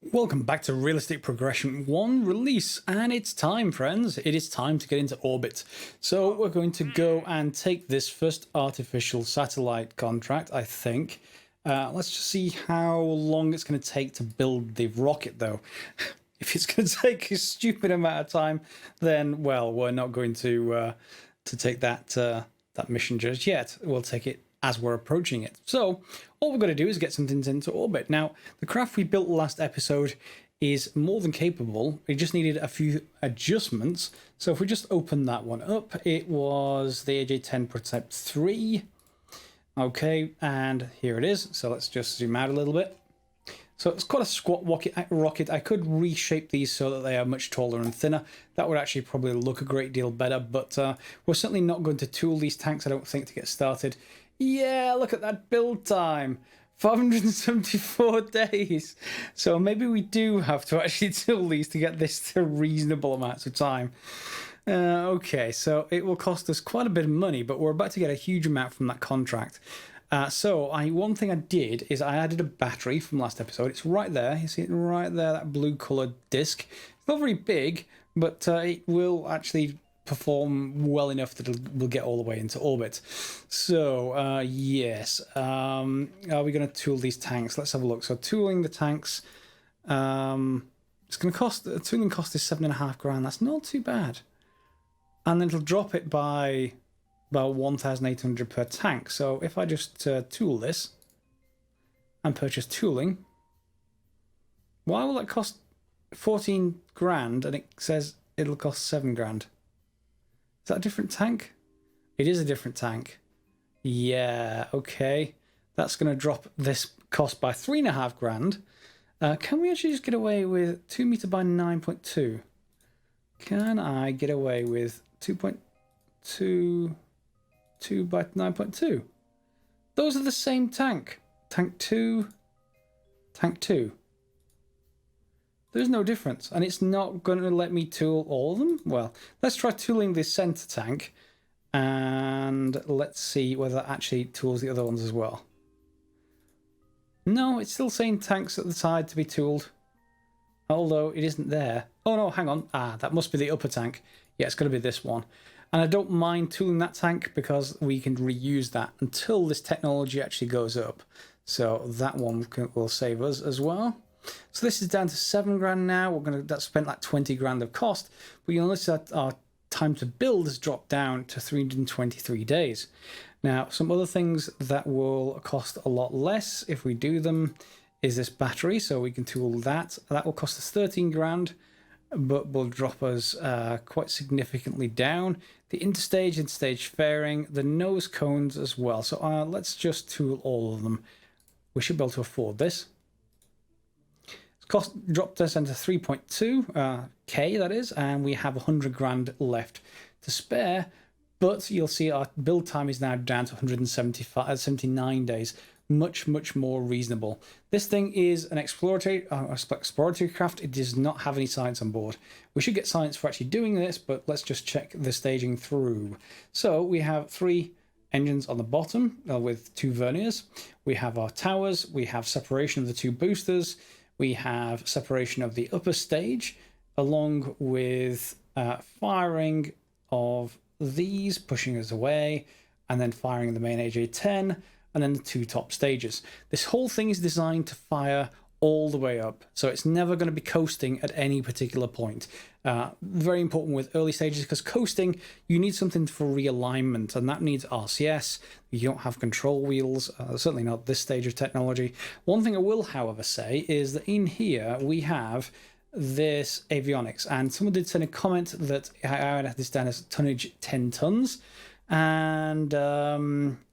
Welcome back to Realistic Progression 1 release, and it's time, friends. It is time to get into orbit. So we're going to go and take this first artificial satellite contract, I think. Let's just see how long it's going to take to build the rocket, though. If it's going to take a stupid amount of time, then, well, we're not going to take that mission just yet. We'll take it as we're approaching it. So all we've got to do is get something into orbit. Now, the craft we built last episode is more than capable. It just needed a few adjustments. So if we just open that one up, it was the E10 Prototype 3. Okay, and here it is. So let's just zoom out a little bit. So it's quite a squat rocket. I could reshape these so that they are much taller and thinner. That would actually probably look a great deal better, but we're certainly not going to tool these tanks, I don't think, to get started. Yeah, look at that build time. 574 days. So maybe we do have to actually tool these to get this to reasonable amounts of time. Okay, so it will cost us quite a bit of money, but we're about to get a huge amount from that contract. One thing I did is I added a battery from last episode. It's right there. You see it right there, that blue coloured disc. It's not very big, but it will actually perform well enough that we'll get all the way into orbit. So, yes. Are we going to tool these tanks? Let's have a look. So, tooling the tanks. It's going to cost, the tooling cost is $7,500. That's not too bad. And then it'll drop it by about 1,800 per tank. So if I just tool this and purchase tooling, why will that cost 14 grand and it says it'll cost $7,000? Is that a different tank? It is a different tank. Yeah, okay. That's going to drop this cost by 3,500. Can we actually just get away with 2 meter by 9.2? Can I get away with 2.2 by 9.2? Those are the same tank. Tank 2, tank 2. There's no difference, and it's not going to let me tool all of them. Well, let's try tooling this center tank, and let's see whether that actually tools the other ones as well. No, it's still saying tanks at the side to be tooled, although it isn't there. Oh no, hang on. That must be the upper tank. Yeah, it's going to be this one. And I don't mind tooling that tank because we can reuse that until this technology actually goes up. So that one will save us as well. So this is down to $7,000 now. That's spent like 20 grand of cost, but you'll notice that our time to build has dropped down to 323 days. Now, some other things that will cost a lot less if we do them is this battery. So we can tool that. That will cost us 13 grand, but will drop us quite significantly down. The interstage fairing, the nose cones as well. So let's just tool all of them. We should be able to afford this. Cost dropped us into 3.2 K, that is, and we have 100 grand left to spare. But you'll see our build time is now down to 79 days. Much more reasonable. This thing is an exploratory craft. It does not have any science on board. We should get science for actually doing this, but let's just check the staging through. So we have 3 engines on the bottom with 2 verniers. We have our towers. We have separation of the 2 boosters. We have separation of the upper stage, along with firing of these, pushing us away, and then firing the main AJ-10, and then the 2 top stages. This whole thing is designed to fire all the way up, so it's never going to be coasting at any particular point. Very important with early stages, because coasting, you need something for realignment, and that needs RCS. You don't have control wheels, certainly not this stage of technology. One thing I will, however, say is that in here we have this avionics, and someone did send a comment that I had this down as tonnage 10 tons. And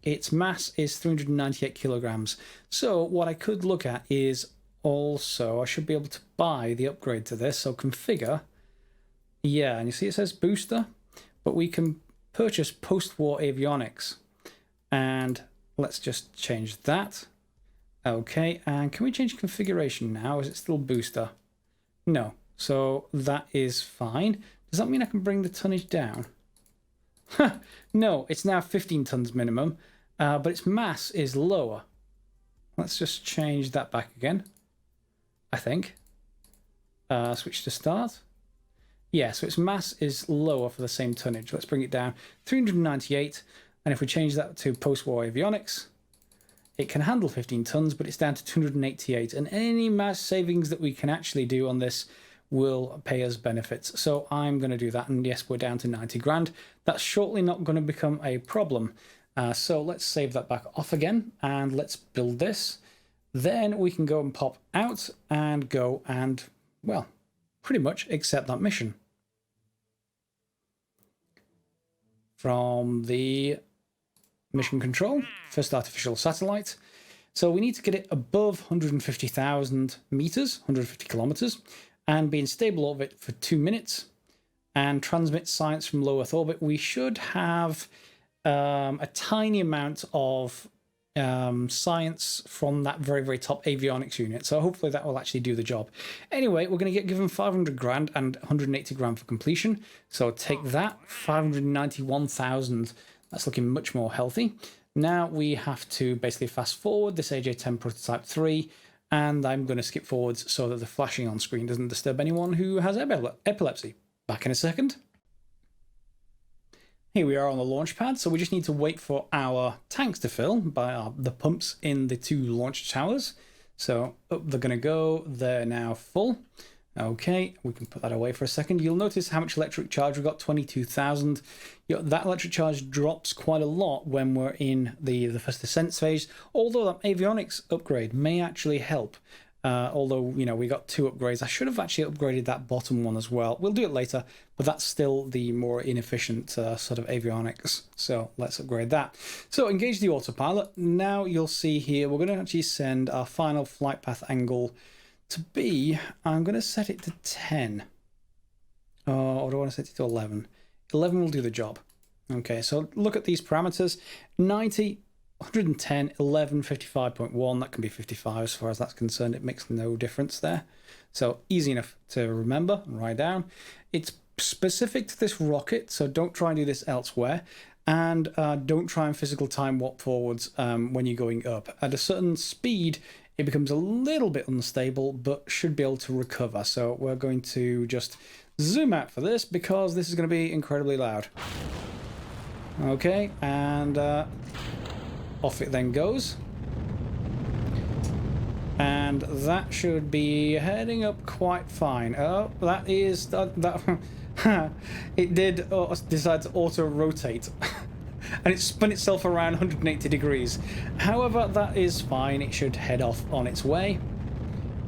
its mass is 398 kilograms. So what I could look at is also, I should be able to buy the upgrade to this. So configure. Yeah, and you see it says booster, but we can purchase post-war avionics. And let's just change that. Okay, and can we change configuration now? Is it still booster? No, so that is fine. Does that mean I can bring the tonnage down? No, it's now 15 tons minimum, but its mass is lower. Let's just change that back again, I think. Switch to start. Yeah, so its mass is lower for the same tonnage. Let's bring it down. 398. And if we change that to post-war avionics, it can handle 15 tons, but it's down to 288. And any mass savings that we can actually do on this will pay us benefits. So I'm going to do that. And yes, we're down to 90 grand. That's shortly not going to become a problem. So let's save that back off again. And let's build this. Then we can go and pop out and go and, well, pretty much accept that mission. From the mission control, first artificial satellite. So we need to get it above 150,000 meters, 150 kilometers, and be in stable orbit for 2 minutes and transmit science from low Earth orbit. We should have a tiny amount of science from that very, very top avionics unit. So hopefully that will actually do the job. Anyway, we're going to get given 500 grand and 180 grand for completion. So take that, 591,000. That's looking much more healthy. Now we have to basically fast forward this AJ10 prototype 3, and I'm going to skip forwards so that the flashing on screen doesn't disturb anyone who has epilepsy. Back in a second. Here we are on the launch pad, so we just need to wait for our tanks to fill by the pumps in the 2 launch towers. So up they're going to go, they're now full. Okay, we can put that away for a second. You'll notice how much electric charge we've got, 22,000. That electric charge drops quite a lot when we're in the first descent phase, although that avionics upgrade may actually help. Although, you know, we got 2 upgrades. I should have actually upgraded that bottom one as well. We'll do it later, but that's still the more inefficient sort of avionics. So let's upgrade that. So engage the autopilot. Now you'll see here, we're going to actually send our final flight path angle to be, I'm going to set it to 10. Or do I want to set it to 11? 11 will do the job. Okay, so look at these parameters. 90, 110, 11, 55.1. That can be 55 as far as that's concerned. It makes no difference there. So easy enough to remember and write down. It's specific to this rocket, so don't try and do this elsewhere. And don't try and physical time warp forwards when you're going up. At a certain speed, it becomes a little bit unstable, but should be able to recover. So we're going to just zoom out for this because this is going to be incredibly loud. Okay, and off it then goes. And that should be heading up quite fine. Oh, that is... it did decide to auto-rotate. And it spun itself around 180 degrees. However, that is fine. It should head off on its way.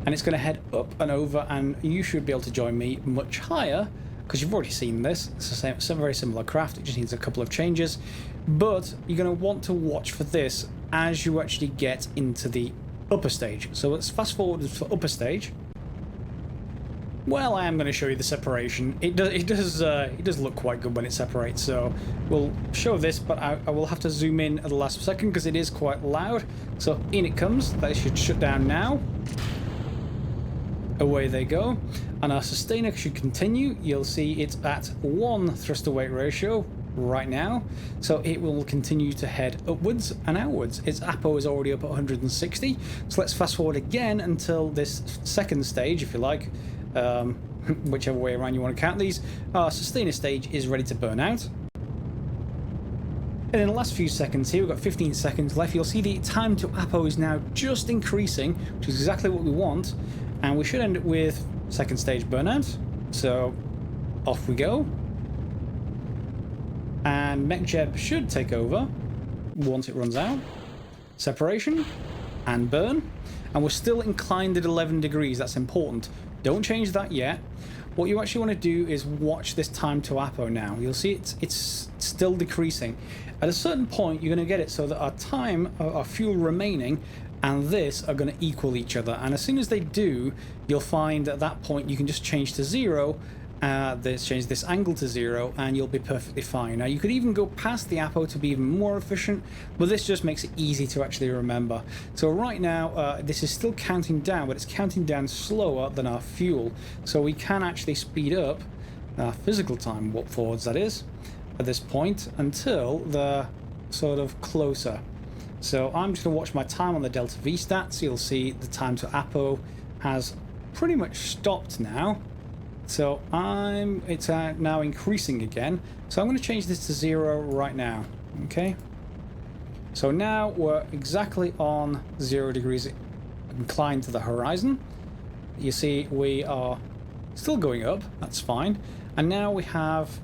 And it's going to head up and over, and you should be able to join me much higher, because you've already seen this. It's a very similar craft. It just needs a couple of changes. But you're going to want to watch for this as you actually get into the upper stage. So let's fast forward for upper stage. Well, I am going to show you the separation. It does look quite good when it separates, so we'll show this, but I will have to zoom in at the last second because it is quite loud. So in it comes. That should shut down now. Away they go. And our sustainer should continue. You'll see it's at 1 thrust to weight ratio right now, so it will continue to head upwards and outwards. Its APO is already up at 160, so let's fast forward again until this second stage, if you like. Whichever way around you want to count these. Our sustainer stage is ready to burn out. And in the last few seconds here, we've got 15 seconds left. You'll see the time to APO is now just increasing, which is exactly what we want. And we should end it with second stage burnout. So off we go. And MechJeb should take over once it runs out. Separation and burn. And we're still inclined at 11 degrees. That's important. Don't change that yet. What you actually want to do is watch this time to APO now. You'll see it's still decreasing. At a certain point, you're going to get it so that our time, our fuel remaining, and this are going to equal each other. And as soon as they do, you'll find at that point you can just change to 0. Change this angle to 0, and you'll be perfectly fine. Now you could even go past the APO to be even more efficient, but this just makes it easy to actually remember. So right now this is still counting down, but it's counting down slower than our fuel, so we can actually speed up our physical time warp forwards, that is, at this point until they're sort of closer. So I'm just going to watch my time on the Delta V stats. You'll see the time to APO has pretty much stopped now. So it's now increasing again. So I'm going to change this to 0 right now. Okay. So now we're exactly on 0 degrees inclined to the horizon. You see we are still going up. That's fine. And now we have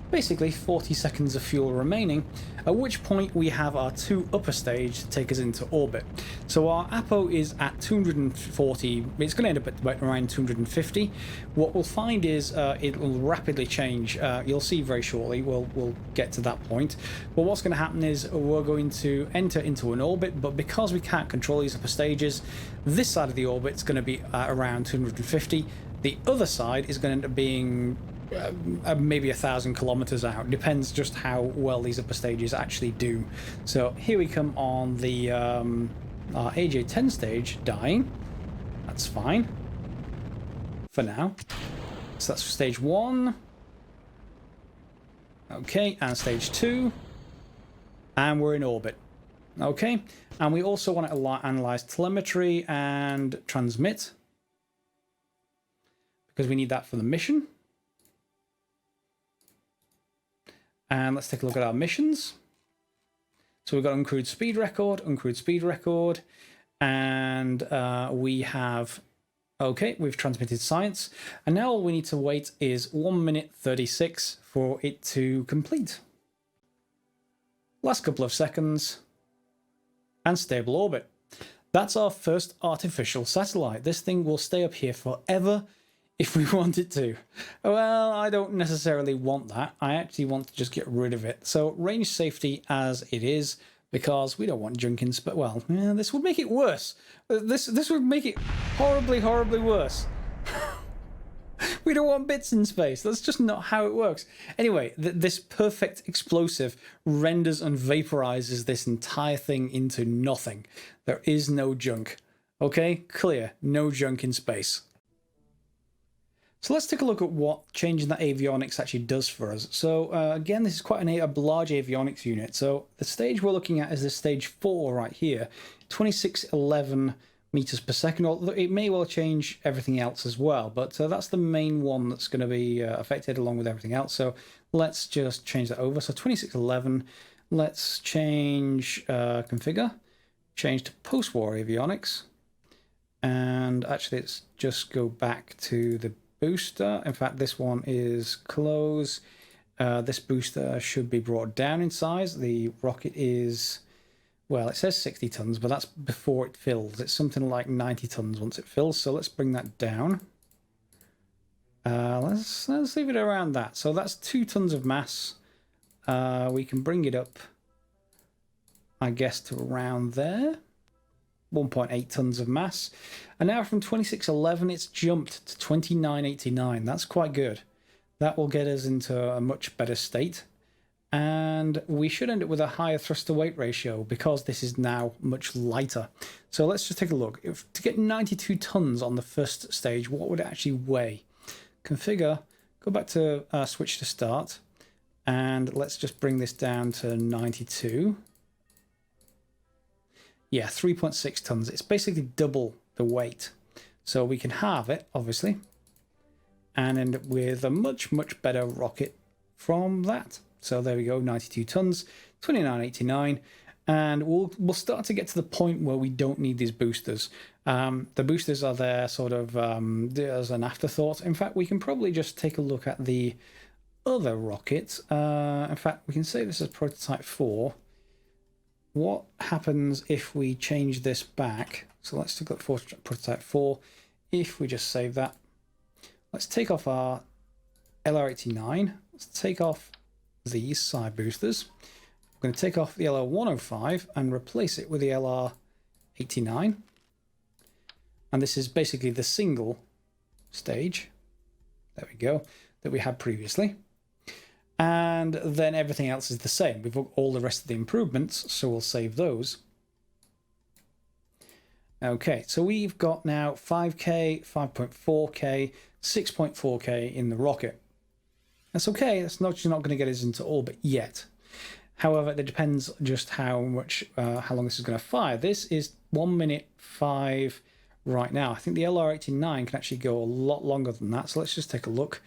basically 40 seconds of fuel remaining, at which point we have our 2 upper stage to take us into orbit. So our APO is at 240, it's going to end up at around 250. What we'll find is it'll rapidly change. You'll see very shortly, we'll get to that point. But what's going to happen is we're going to enter into an orbit, but because we can't control these upper stages, this side of the orbit is going to be at around 250. The other side is going to end up being maybe 1,000 kilometers out. Depends just how well these upper stages actually do. So here we come on the our AJ10 stage dying. That's fine for now. So that's stage 1. Okay, and stage 2, and we're in orbit. Okay, and we also want to analyze telemetry and transmit, because we need that for the mission. And let's take a look at our missions. So we've got uncrewed speed record, and we have, okay, we've transmitted science. And now all we need to wait is 1 minute 36 for it to complete. Last couple of seconds, and stable orbit. That's our first artificial satellite. This thing will stay up here forever if we want it to. Well, I don't necessarily want that. I actually want to just get rid of it. So range safety as it is, because we don't want junk in space. Well, yeah, this would make it worse. This would make it horribly, horribly worse. We don't want bits in space. That's just not how it works. Anyway, this perfect explosive renders and vaporizes this entire thing into nothing. There is no junk. Okay, clear. No junk in space. So let's take a look at what changing that avionics actually does for us. So again, this is quite a large avionics unit. So the stage we're looking at is the stage 4 right here, 2611 meters per second. Although it may well change everything else as well, but that's the main one that's going to be affected along with everything else. So let's just change that over. So 2611, let's change configure, change to post-war avionics, and actually let's just go back to the booster. In fact, this one is close. This booster should be brought down in size. The rocket is, well, it says 60 tons, but that's before it fills. It's something like 90 tons once it fills. So let's bring that down. Let's leave it around that. So that's 2 tons of mass. We can bring it up, I guess, to around there. 1.8 tons of mass. And now from 2611 it's jumped to 2989. That's quite good. That will get us into a much better state, and we should end up with a higher thrust to weight ratio because this is now much lighter. So let's just take a look. To get 92 tons on the first stage, what would it actually weigh? Configure, go back to switch to start, and let's just bring this down to 92. Yeah, 3.6 tons. It's basically double the weight. So we can halve it, obviously, and end up with a much, much better rocket from that. So there we go, 92 tons, 2989. And we'll start to get to the point where we don't need these boosters. The boosters are there sort of as an afterthought. In fact, we can probably just take a look at the other rocket. In fact, we can say this is prototype 4. What happens if we change this back? So let's take a look for prototype 4. If we just save that, let's take off our LR89. Let's take off these side boosters. We're going to take off the LR105 and replace it with the LR89. And this is basically the single stage, there we go, that we had previously. And then everything else is the same. We've got all the rest of the improvements, so we'll save those. Okay, so we've got now 5K, 5.4K, 6.4K in the rocket. That's okay, that's not going to get us into orbit yet. However, it depends just how long this is going to fire. This is 1 minute 5 right now. I think the LR89 can actually go a lot longer than that. So let's just take a look.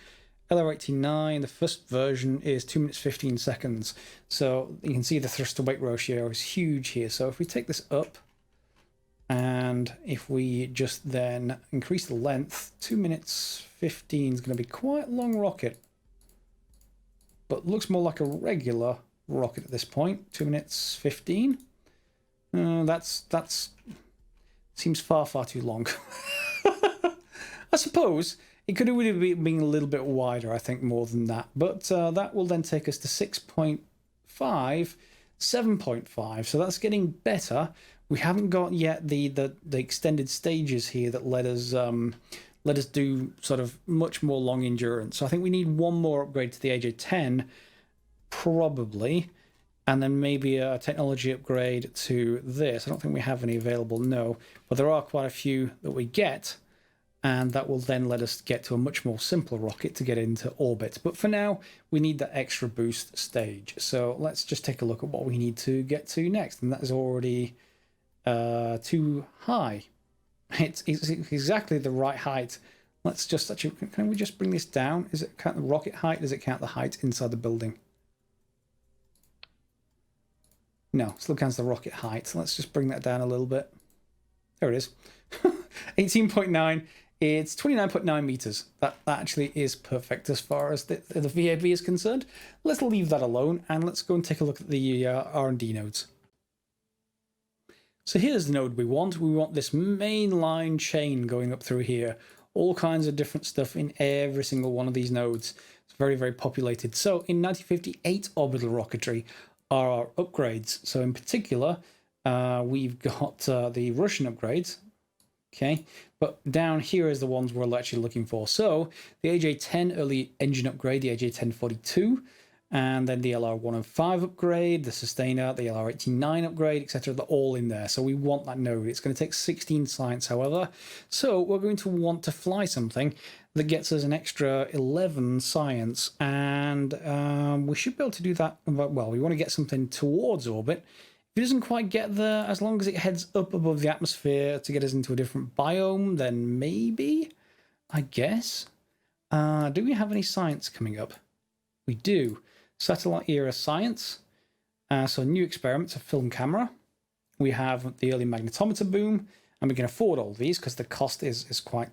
LR89, the first version is 2 minutes 15 seconds. So you can see the thrust to weight ratio is huge here. So if we take this up, and if we just then increase the length, 2 minutes 15 is going to be quite a long rocket. But looks more like a regular rocket at this point. 2 minutes 15. That's seems far too long. I suppose it could have been a little bit wider, I think, more than that. But that will then take us to 6.5, 7.5. So that's getting better. We haven't got yet the extended stages here that let us do sort of much more long endurance. So I think we need one more upgrade to the AJ10, probably, and then maybe a technology upgrade to this. I don't think we have any available, no, but there are quite a few that we get, and that will then let us get to a much more simple rocket to get into orbit. But for now, we need that extra boost stage. So let's just take a look at what we need to get to next, and that is already too high. It's exactly the right height. Let's just actually, can we just bring this down? Is it count the rocket height? Does it count the height inside the building? No, still counts the rocket height. So let's just bring that down a little bit. There it is. 18.9. It's 29.9 meters. That actually is perfect as far as the VAB is concerned. Let's leave that alone and let's go and take a look at the R&D nodes. So here's the node we want. We want this mainline chain going up through here. All kinds of different stuff in every single one of these nodes. It's very populated. So in 1958 orbital rocketry are our upgrades. So in particular, we've got the Russian upgrades. Okay, but down here is the ones we're actually looking for. So the AJ10 early engine upgrade, the AJ1042, and then the LR105 upgrade, the Sustainer, the LR89 upgrade, etc. They're all in there. So we want that node. It's going to take 16 science, however. So we're going to want to fly something that gets us an extra 11 science. And we should be able to do that. Well, we want to get something towards orbit. If it doesn't quite get there, as long as it heads up above the atmosphere to get us into a different biome, then maybe, I guess. Do we have any science coming up? We do. Satellite era science. So new experiments, a film camera. We have the early magnetometer boom, and we can afford all these because the cost is quite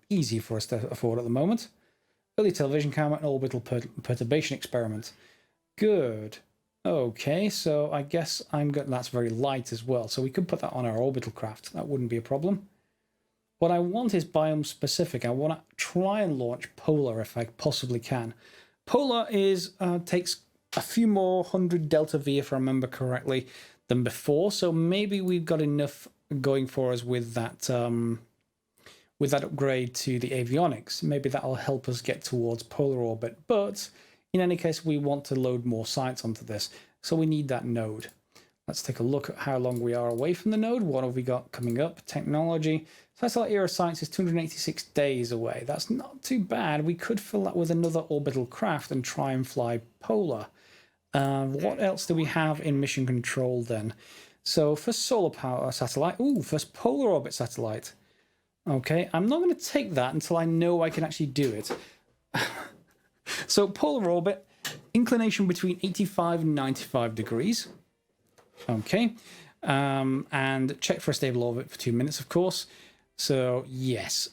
easy for us to afford at the moment. Early television camera and orbital perturbation experiment. Good. Okay, so I guess that's very light as well. So we could put that on our orbital craft. That wouldn't be a problem. What I want is biome specific. I want to try and launch Polar if I possibly can. Polar takes a few more hundred delta V, if I remember correctly, than before. So maybe we've got enough going for us with that upgrade to the avionics. Maybe that'll help us get towards polar orbit. But in any case, we want to load more science onto this. So we need that node. Let's take a look at how long we are away from the node. What have we got coming up? Technology. Satellite era science is 286 days away. That's not too bad. We could fill that with another orbital craft and try and fly polar. What else do we have in mission control then? So first solar power satellite. Ooh, first polar orbit satellite. Okay, I'm not going to take that until I know I can actually do it. So polar orbit, inclination between 85 and 95 degrees. Okay, and check for a stable orbit for 2 minutes, of course. So yes,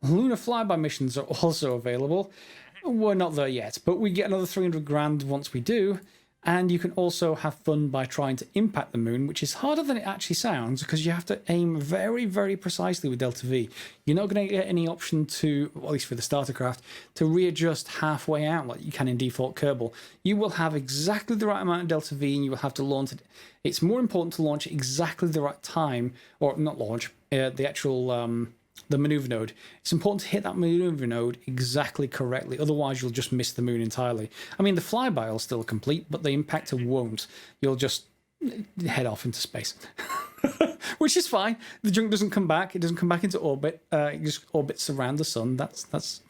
lunar flyby missions are also available. We're not there yet, but we get another 300 grand once we do. And you can also have fun by trying to impact the moon, which is harder than it actually sounds because you have to aim very precisely with delta V. You're not going to get any option to, at least for the starter craft, to readjust halfway out like you can in default Kerbal. You will have exactly the right amount of delta V and you will have to launch it. It's more important to launch exactly the right time, or not launch, the actual the maneuver node. It's important to hit that maneuver node exactly correctly, otherwise you'll just miss the moon entirely. I mean, the flyby will still complete, but the impactor won't. You'll just head off into space. Which is fine. The junk doesn't come back. It doesn't come back into orbit. It just orbits around the sun. That's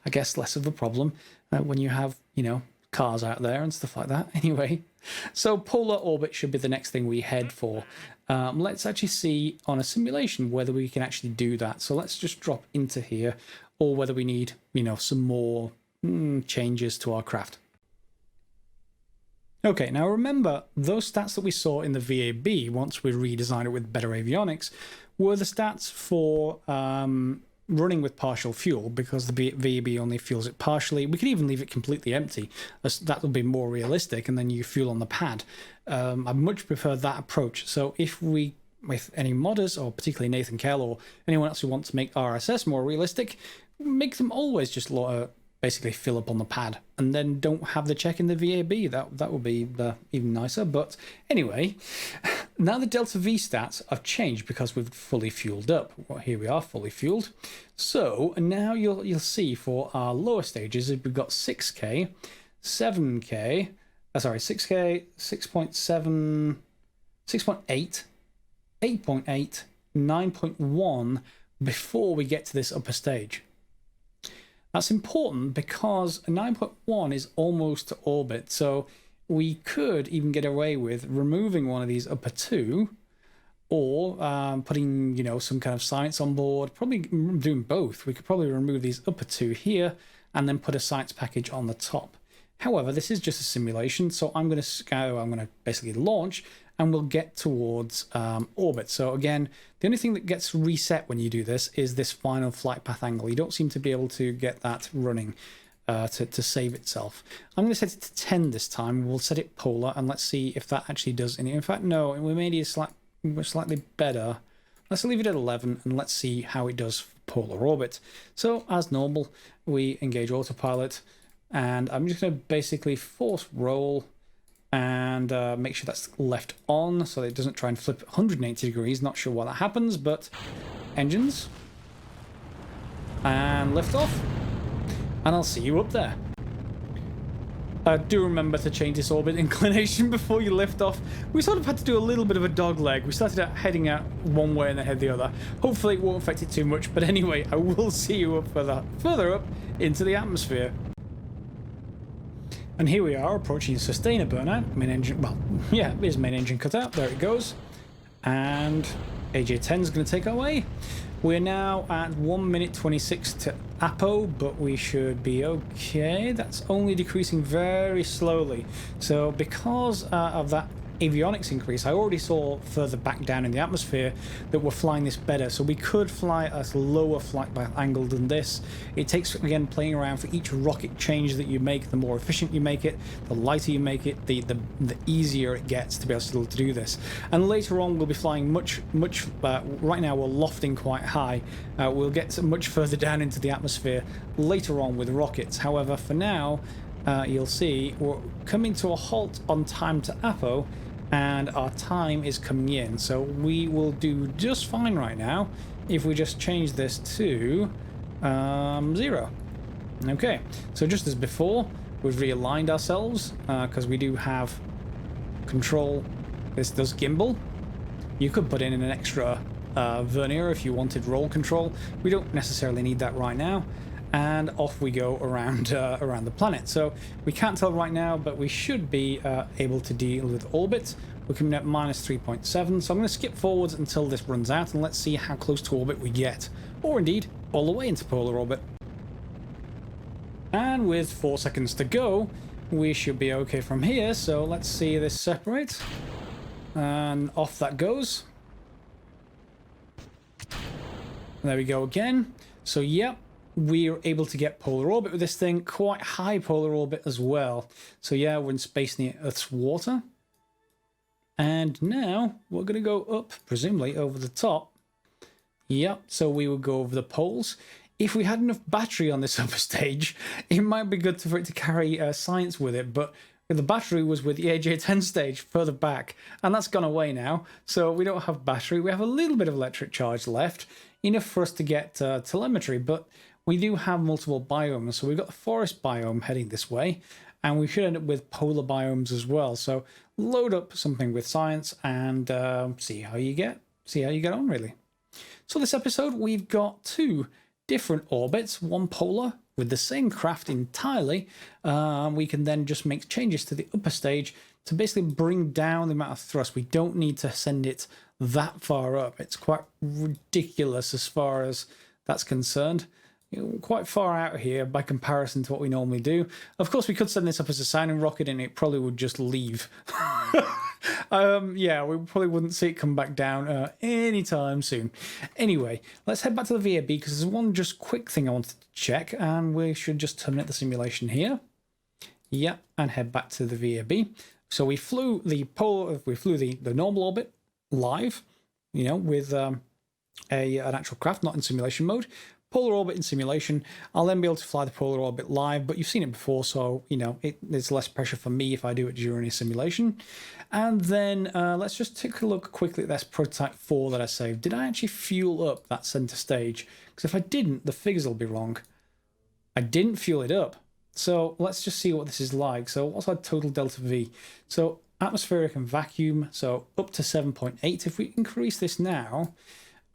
I guess, less of a problem when you have, cars out there and stuff like that. Anyway, so polar orbit should be the next thing we head for. Let's actually see on a simulation whether we can actually do that. So let's just drop into here, or whether we need, you know, some more changes to our craft. Okay, now remember, those stats that we saw in the VAB, once we redesigned it with better avionics, were the stats for running with partial fuel, because the VAB only fuels it partially. We could even leave it completely empty. That would be more realistic, and then you fuel on the pad. I much prefer that approach. So if we, with any modders, or particularly Nathan Kell, or anyone else who wants to make RSS more realistic, make them always just basically fill up on the pad, and then don't have the check in the VAB. That would be even nicer. But anyway, now the Delta V stats have changed because we've fully fueled up. Well, here we are, fully fueled. So now you'll see for our lower stages, we've got 6K, 7K, 6K, 6.7, 6.8, 8.8, 9.1 before we get to this upper stage. That's important because 9.1 is almost to orbit, so we could even get away with removing one of these upper two, or putting, you know, some kind of science on board. Probably doing both. We could probably remove these upper two here and then put a science package on the top. However, this is just a simulation, so I'm going to basically launch, and we'll get towards orbit. So again, the only thing that gets reset when you do this is this final flight path angle. You don't seem to be able to get that running to save itself. I'm going to set it to 10 this time. We'll set it polar, and let's see if that actually does anything. In fact, no, we made it slightly better. Let's leave it at 11, and let's see how it does for polar orbit. So as normal, we engage autopilot, and I'm just going to basically force roll and make sure that's left on so that it doesn't try and flip 180 degrees. Not sure why that happens, but engines and lift off, and I'll see you up there. Do remember to change this orbit inclination before you lift off. We sort of had to do a little bit of a dog leg. We started out heading out one way and then head the other. Hopefully it won't affect it too much, but anyway, I will see you up further up into the atmosphere. And here we are approaching sustainer burnout. Main engine, well, yeah, it is main engine cut out. There it goes. And AJ10 is going to take our way. We're now at 1 minute 26 to APO, but we should be okay. That's only decreasing very slowly. So because of that avionics increase, I already saw further back down in the atmosphere that we're flying this better. So we could fly a lower flight path angle than this. It takes, again, playing around for each rocket change that you make. The more efficient you make it, the lighter you make it, the easier it gets to be able to do this. And later on, we'll be flying much right now we're lofting quite high. We'll get much further down into the atmosphere later on with rockets. However, for now, you'll see we're coming to a halt on time to APO, and our time is coming in. So we will do just fine right now if we just change this to 0. Okay, so just as before, we've realigned ourselves because we do have control. This does gimbal. You could put in an extra vernier if you wanted roll control. We don't necessarily need that right now. And off we go around the planet. So we can't tell right now, but we should be able to deal with orbit. We're coming at -3.7, so I'm going to skip forwards until this runs out, and let's see how close to orbit we get, or indeed all the way into polar orbit. And with 4 seconds to go, we should be okay from here. So let's see this separate, and off that goes. There we go again. So yep, we're able to get polar orbit with this thing, quite high polar orbit as well. So yeah, we're in space near Earth's water. And now we're going to go up, presumably over the top. Yep, so we would go over the poles. If we had enough battery on this upper stage, it might be good for it to carry science with it, but the battery was with the AJ10 stage further back, and that's gone away now, so we don't have battery. We have a little bit of electric charge left, enough for us to get telemetry, but we do have multiple biomes. So we've got the forest biome heading this way, and we should end up with polar biomes as well. So load up something with science and see how you get on, really. So this episode, we've got 2 different orbits, one polar, with the same craft entirely, we can then just make changes to the upper stage to basically bring down the amount of thrust. We don't need to send it that far up. It's quite ridiculous as far as that's concerned. Quite far out here by comparison to what we normally do. Of course, we could send this up as a sounding rocket and it probably would just leave. Yeah, we probably wouldn't see it come back down anytime soon. Anyway, let's head back to the VAB because there's one just quick thing I wanted to check, and we should just terminate the simulation here. Yeah, and head back to the VAB. So we flew the normal orbit live, with an actual craft, not in simulation mode. Polar orbit in simulation. I'll then be able to fly the polar orbit live, but you've seen it before, so there's less pressure for me if I do it during a simulation. And then let's just take a look quickly at this prototype 4 that I saved. Did I actually fuel up that center stage? Because if I didn't, the figures will be wrong. I didn't fuel it up. So let's just see what this is like. So what's our total delta V? So atmospheric and vacuum, so up to 7.8. If we increase this now,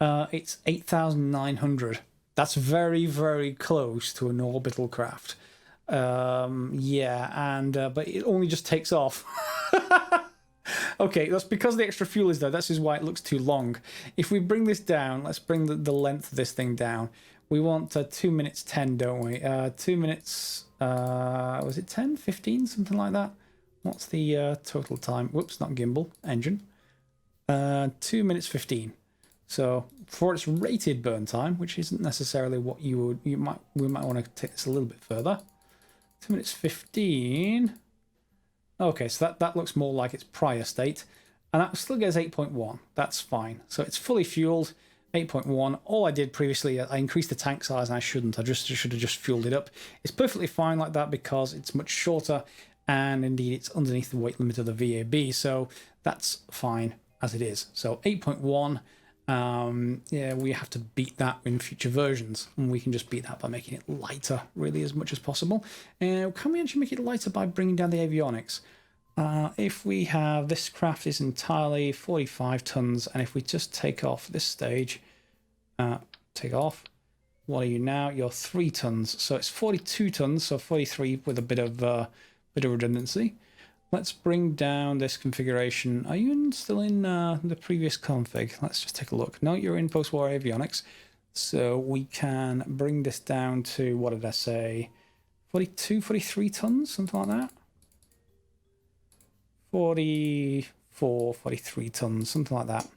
it's 8,900. That's very, very close to an orbital craft. Yeah, and but it only just takes off. Okay, that's because the extra fuel is there. That's just why it looks too long. If we bring this down, let's bring the length of this thing down. We want 2 minutes 10, don't we? 2 minutes, was it 10, 15, something like that? What's the total time? Whoops, not gimbal, engine. 2 minutes 15. So for its rated burn time, which isn't necessarily what we might want to take this a little bit further. 2 minutes 15. Okay, so that looks more like its prior state, and that still gets 8.1. That's fine. So it's fully fueled, 8.1. All I did previously, I increased the tank size, and I shouldn't. I should have just fueled it up. It's perfectly fine like that because it's much shorter, and indeed it's underneath the weight limit of the VAB, so that's fine as it is. So 8.1. Yeah, we have to beat that in future versions, and we can just beat that by making it lighter really as much as possible. Can we actually make it lighter by bringing down the avionics? If we have this craft is entirely 45 tons, and if we just take off this stage, take off, what are you now? You're 3 tons, so it's 42 tons, so 43 with a bit of redundancy. Let's bring down this configuration. Are you still in the previous config? Let's just take a look. No, you're in post-war avionics. So we can bring this down to, what did I say? 42, 43 tons, something like that. 44, 43 tons, something like that.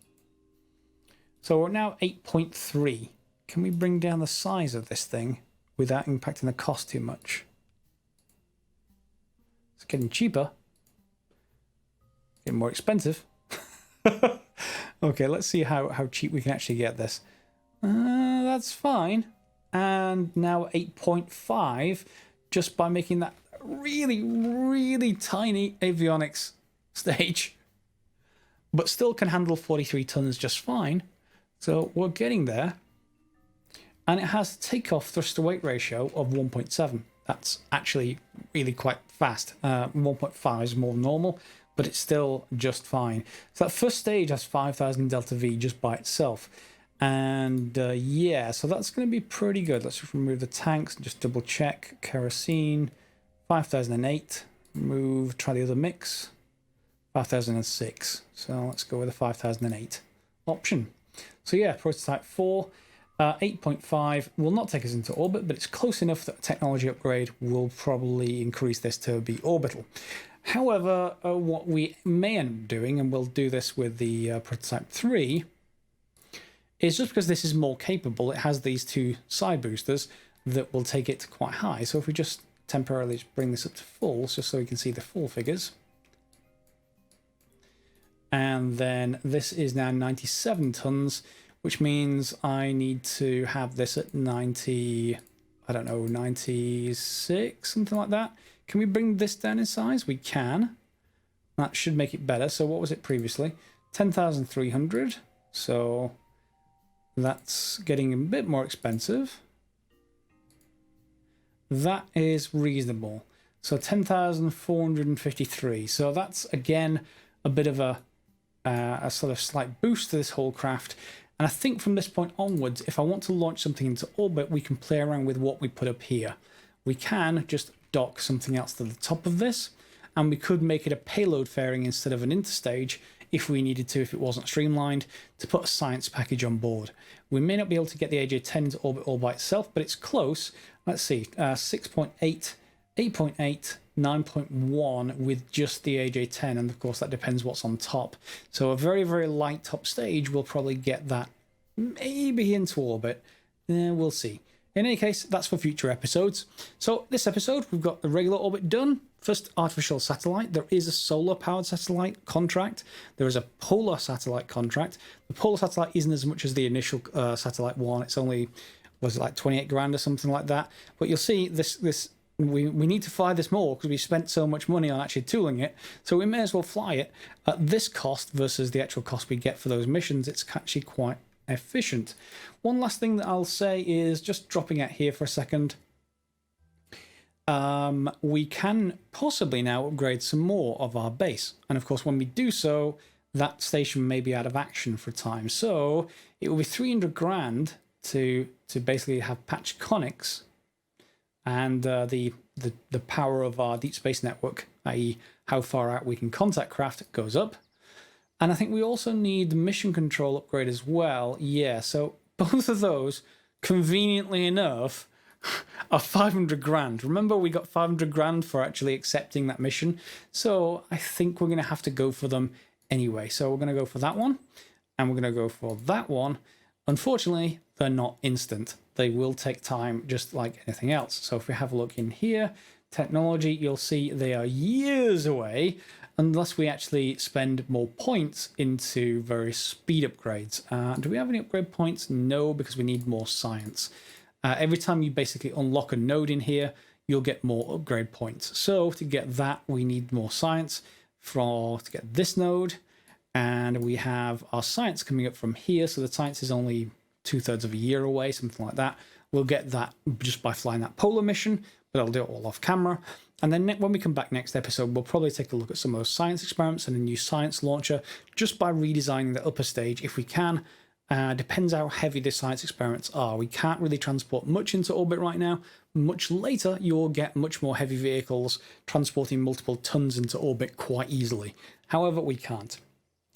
So we're now 8.3. Can we bring down the size of this thing without impacting the cost too much? It's getting cheaper. Getting more expensive. Okay, let's see how cheap we can actually get this. That's fine. And now 8.5 just by making that really, really tiny avionics stage. But still can handle 43 tons just fine. So we're getting there. And it has a takeoff thrust to weight ratio of 1.7. That's actually really quite fast. 1.5 is more normal, but it's still just fine. So that first stage has 5,000 delta V just by itself. And yeah, so that's going to be pretty good. Let's just remove the tanks and just double check. Kerosene, 5,008. Remove, try the other mix. 5,006. So let's go with the 5,008 option. So yeah, prototype 4. 8.5 will not take us into orbit, but it's close enough that a technology upgrade will probably increase this to be orbital. However, what we may end up doing, and we'll do this with the prototype 3, is just because this is more capable, it has these 2 side boosters that will take it quite high. So if we just temporarily bring this up to full, just so we can see the full figures. And then this is now 97 tons, which means I need to have this at 90, I don't know, 96, something like that. Can we bring this down in size? We can. That should make it better. So what was it previously? 10,300. So that's getting a bit more expensive. That is reasonable. So 10,453. So that's, again, a bit of a sort of slight boost to this whole craft. And I think from this point onwards, if I want to launch something into orbit, we can play around with what we put up here. We can just dock something else to the top of this, and we could make it a payload fairing instead of an interstage if we needed to, if it wasn't streamlined, to put a science package on board. We may not be able to get the AJ-10 into orbit all by itself, but it's close. Let's see, 6.8, 8.8, 9.1 with just the AJ-10, and of course that depends what's on top. So a very, very light top stage will probably get that maybe into orbit. We'll see. In any case, that's for future episodes. So this episode, we've got the regular orbit done. First artificial satellite. There is a solar-powered satellite contract. There is a polar satellite contract. The polar satellite isn't as much as the initial satellite one. It's only, was it like 28 grand or something like that? But you'll see we need to fly this more because we spent so much money on actually tooling it. So we may as well fly it at this cost versus the actual cost we get for those missions. It's actually quite efficient. One last thing that I'll say is just dropping out here for a second. We can possibly now upgrade some more of our base. And of course, when we do so, that station may be out of action for a time. So it will be 300 grand to basically have patch conics and the power of our deep space network, i.e. how far out we can contact craft, goes up. And I think we also need the mission control upgrade as well. Yeah, so both of those, conveniently enough, are 500 grand. Remember, we got 500 grand for actually accepting that mission. So I think we're going to have to go for them anyway. So we're going to go for that one, and we're going to go for that one. Unfortunately, they're not instant. They will take time just like anything else. So if we have a look in here, technology, you'll see they are years away unless we actually spend more points into various speed upgrades. Do we have any upgrade points? No, because we need more science. Every time you basically unlock a node in here, you'll get more upgrade points. So to get that, we need more science to get this node. And we have our science coming up from here. So the science is only 2/3 of a year away, something like that. We'll get that just by flying that polar mission, but I'll do it all off camera. And then when we come back next episode, we'll probably take a look at some of those science experiments and a new science launcher just by redesigning the upper stage if we can. Depends how heavy the science experiments are. We can't really transport much into orbit right now. Much later, you'll get much more heavy vehicles transporting multiple tons into orbit quite easily. However, we can't.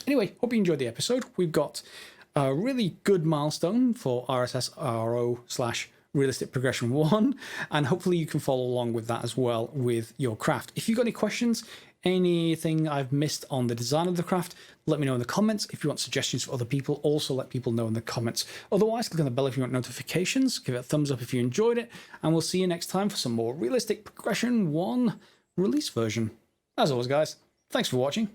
Anyway, hope you enjoyed the episode. We've got a really good milestone for RSS/Realistic Progression 1, and hopefully you can follow along with that as well with your craft. If you've got any questions, anything I've missed on the design of the craft, let me know in the comments. If you want suggestions for other people, also let people know in the comments. Otherwise, click on the bell if you want notifications, give it a thumbs up if you enjoyed it, and we'll see you next time for some more Realistic Progression 1 release version. As always, guys, thanks for watching.